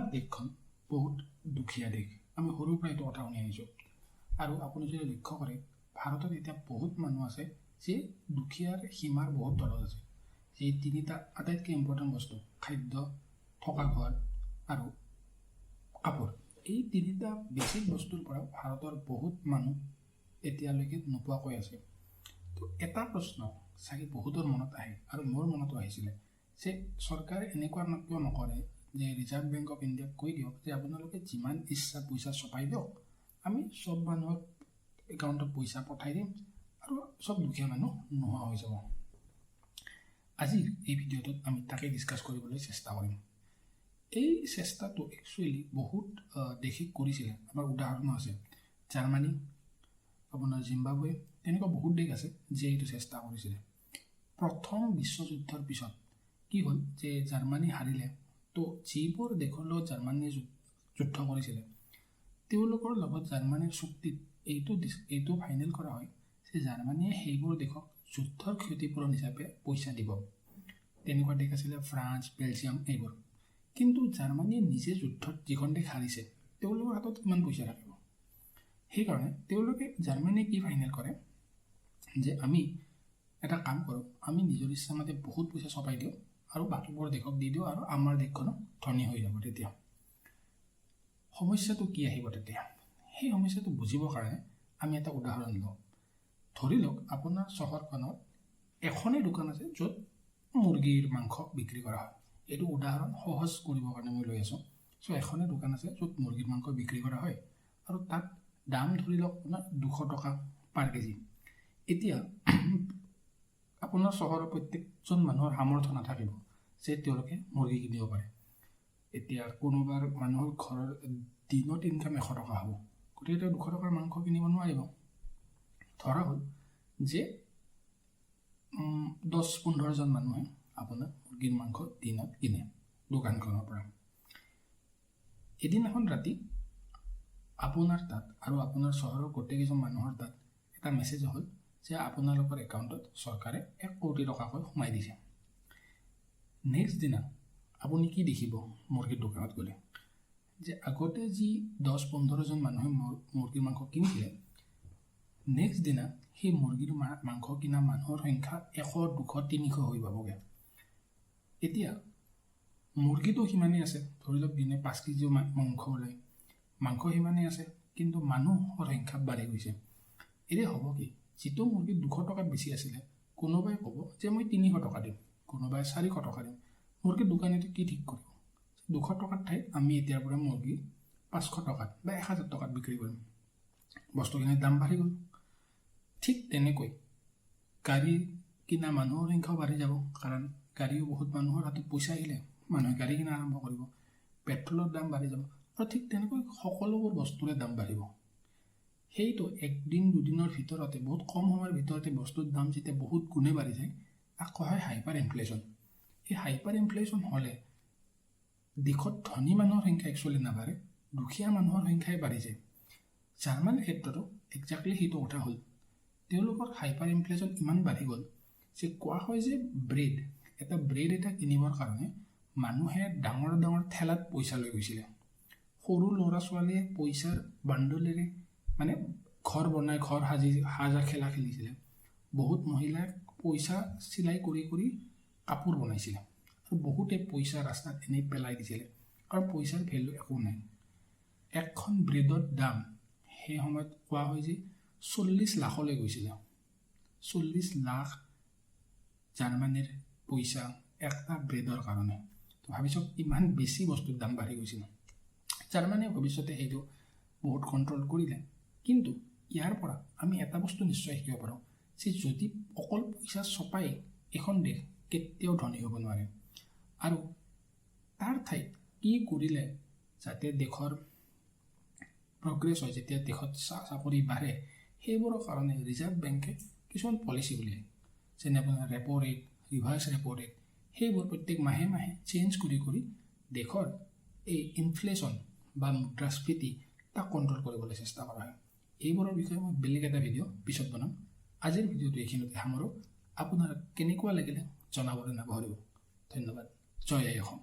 আমাৰ দেশখন বহুত দুখীয়া দেশ। আমি সৰুৰ পৰা এইটো কথা শুনি আহিছোঁ। আৰু আপুনি যদি লক্ষ্য কৰে, ভাৰতত এতিয়া বহুত মানুহ আছে যে দুখীয়াৰ সীমাৰ বহুত তলত আছে। এই তিনিটা আটাইতকৈ ইম্পৰ্টেণ্ট বস্তু, খাদ্য, থকা ঘৰ আৰু কাপোৰ। এই তিনিটা বেছিক বস্তুৰ পৰা ভাৰতৰ বহুত মানুহ এতিয়ালৈকে নোপোৱাকৈ আছে। তো এটা প্ৰশ্ন চাগে বহুতৰ মনত আহে, আৰু মোৰ মনতো আহিছিলে, যে চৰকাৰে এনেকুৱা কিয় নকৰে যে ৰিজাৰ্ভ বেংক অফ ইণ্ডিয়াক কৈ দিয়ক যে আপোনালোকে যিমান ইচ্ছা পইচা ছপাই দিয়ক, আমি চব মানুহৰ একাউণ্টত পইচা পঠাই দিম আৰু চব দুখীয়া মানুহ নোহোৱা হৈ যাব। আজিৰ এই ভিডিঅ'টোত আমি তাকে ডিছকাছ কৰিবলৈ চেষ্টা কৰিম। এই চেষ্টাটো একচুৱেলি বহুত দেশে কৰিছিলে। আমাৰ উদাহৰণো আছে, জাৰ্মানী, আপোনাৰ জিম্বাবৱে, তেনেকুৱা বহুত দেশ আছে যে এইটো চেষ্টা কৰিছিলে। প্ৰথম বিশ্বযুদ্ধৰ পিছত কি হ'ল যে জাৰ্মানী হাৰিলে, তো যিবোৰ দেশৰ লগত জাৰ্মানীয়ে যুদ্ধ কৰিছিলে তেওঁলোকৰ লগত জাৰ্মানীৰ চুক্তিত এইটো ফাইনেল কৰা হয় যে জাৰ্মানীয়ে সেইবোৰ দেশক যুদ্ধৰ ক্ষতিপূৰণ হিচাপে পইচা দিব। তেনেকুৱা দেশ আছিলে ফ্ৰান্স, বেলজিয়াম এইবোৰ। কিন্তু জাৰ্মানীয়ে নিজে যুদ্ধত যিখন দেশ হাৰিছে তেওঁলোকৰ হাতত কিমান পইচা থাকিব? সেইকাৰণে তেওঁলোকে জাৰ্মানীয়ে কি ফাইনেল কৰে যে আমি এটা কাম কৰোঁ, আমি নিজৰ ইচ্ছামতে বহুত পইচা ছপাই দিওঁ আৰু বাকীবোৰ দেশক দি দিওঁ আৰু আমাৰ দেশখনো ধনী হৈ যাব। তেতিয়া সমস্যাটো কি আহিব? তেতিয়া সেই সমস্যাটো বুজিবৰ কাৰণে আমি এটা উদাহৰণ লওঁ। ধৰি লওক আপোনাৰ চহৰখনত এখনেই দোকান আছে য'ত মুৰ্গীৰ মাংস বিক্ৰী কৰা হয়। এইটো উদাহৰণ সহজ কৰিবৰ কাৰণে মই লৈ আছোঁ। চ' এখনেই দোকান আছে য'ত মুৰ্গীৰ মাংস বিক্ৰী কৰা হয় আৰু তাত দাম ধৰি লওক আপোনাৰ 200 টকা পাৰ কেজি। এতিয়া আপোনাৰ চহৰৰ প্ৰত্যেকজন মানুহৰ সামৰ্থ্য নাথাকিব যে তেওঁলোকে মুৰ্গী কিনিব পাৰে। এতিয়া কোনোবাৰ মানুহৰ ঘৰৰ দিনত ইনকাম 100 টকা হ'ব, গতিকে তেওঁ 200 টকাৰ মাংস কিনিব নোৱাৰিব। ধৰা হ'ল যে 10-15জন মানুহে আপোনাৰ মুৰ্গীৰ মাংস দিনত কিনে দোকানখনৰ পৰা। এদিনাখন ৰাতি আপোনাৰ তাত আৰু আপোনাৰ চহৰৰ গোটেইকেইজন মানুহৰ তাত এটা মেছেজ হ'ল যে আপোনালোকৰ একাউণ্টত চৰকাৰে 1 কোটি টকাকৈ সোমাই দিছে। নেক্সট দিনা আপুনি কি দেখিব মুৰ্গীৰ দোকানত গ'লে? যে আগতে যি 10-15জন মানুহে মুৰ্গীৰ মাংস কিনিছিলে, নেক্সট দিনা সেই মুৰ্গীৰ মাংস কিনা মানুহৰ সংখ্যা 100, 200, 300 হৈ পাবগৈ। এতিয়া মুৰ্গীটো সিমানেই আছে, ধৰি লওক দিনে 5 কেজি মাংস ওলায়, মাংস সিমানেই আছে, কিন্তু মানুহৰ সংখ্যা বাঢ়ি গৈছে। এতিয়া হ'ব কি, যিটো মুৰ্গী 200 টকাত বেছি আছিলে, কোনোবাই ক'ব যে মই 300 টকা দিম, কোনোবাই 400 টকা দিম। মুৰ্গীৰ দোকানীটো কি ঠিক কৰিব? 200 টকাৰ ঠাইত আমি এতিয়াৰ পৰা মুৰ্গী 500 টকাত বা 1000 টকাত বিক্ৰী কৰিম। বস্তুখিনিৰ দাম বাঢ়ি গ'ল। ঠিক তেনেকৈ গাড়ী কিনা মানুহৰ সংখ্যাও বাঢ়ি যাব, কাৰণ গাড়ীও বহুত মানুহৰ হাতত পইচা আহিলে মানুহে গাড়ী কিনা আৰম্ভ কৰিব। পেট্ৰলৰ দাম বাঢ়ি যাব, আৰু ঠিক তেনেকৈ সকলোবোৰ বস্তুৰে দাম বাঢ়িব। সেইটো 1-2 দিনৰ ভিতৰতে, বহুত কম সময়ৰ ভিতৰতে বস্তুৰ দাম যেতিয়া বহুত গুণে বাঢ়ি যায়, তাক কোৱা হয় হাইপাৰ ইনফ্লেশ্যন। এই হাইপাৰ ইনফ্লেশ্যন হ'লে দেশত ধনী মানুহৰ সংখ্যা একচুৱেলি নাবাঢ়ে, দুখীয়া মানুহৰ সংখ্যাই বাঢ়ি যায়। জাৰ্মানীৰ ক্ষেত্ৰতো একজাক্টলি সেইটো কথা হ'ল। তেওঁলোকৰ হাইপাৰ ইনফ্লেশ্যন ইমান বাঢ়ি গ'ল যে কোৱা হয় যে ব্ৰেড এটা কিনিবৰ কাৰণে মানুহে ডাঙৰ ডাঙৰ ঠেলাত পইচা লৈ গৈছিলে। সৰু ল'ৰা ছোৱালীয়ে পইচাৰ বাণ্ডলেৰে মানে ঘৰ বনাই, ঘৰ সাজা খেলা খেলিছিলে। বহুত মহিলাই পইচা চিলাই কৰি কৰি কাপোৰ বনাইছিলে, আৰু বহুতে পইচা ৰাস্তাত এনেই পেলাই দিছিলে, কাৰণ পইচাৰ ভেলু একো নাই। এখন ব্ৰেডৰ দাম সেই সময়ত কোৱা হয় যে 40 লাখলৈ গৈছিলে। 40 লাখ জাৰ্মানীৰ পইচা এটা ব্ৰেডৰ কাৰণে। তো ভাবি চাওক ইমান বেছি বস্তুৰ দাম বাঢ়ি গৈছিল। জাৰ্মানীয়ে ভৱিষ্যতে সেইটো বহুত কণ্ট্ৰল কৰিলে। কিন্তু ইয়াৰ পৰা আমি এটা বস্তু নিশ্চয় শিকিব পাৰোঁ যে যদি অকল পইচা ছপাই এখন দেশ কেতিয়াও ধনী হ'ব নোৱাৰে, আৰু তাৰ ঠাইত কি কৰিলে যাতে দেশৰ প্ৰগ্ৰেছ হয়, যেতিয়া দেশত চাকৰি বাঢ়ে, সেইবোৰৰ কাৰণে ৰিজাৰ্ভ বেংকে কিছুমান পলিচি উলিয়ায়, যেনে আপোনাৰ repo' rate, reverse repo' rate. সেইবোৰ প্ৰত্যেক মাহে মাহে চেঞ্জ কৰি কৰি দেশৰ এই ইনফ্লেশ্যন বা মুদ্ৰাস্ফীতি তাক কণ্ট্ৰল কৰিবলৈ চেষ্টা কৰা হয়। এইবোৰৰ বিষয়ে মই বেলেগ এটা ভিডিঅ' পিছত বনাম। আজিৰ ভিডিঅ'টো এইখিনিতে সামৰোঁ। আপোনাৰ কেনেকুৱা লাগিলে জনাবলৈ নাপাহৰিব। ধন্যবাদ। জয় আই অসম।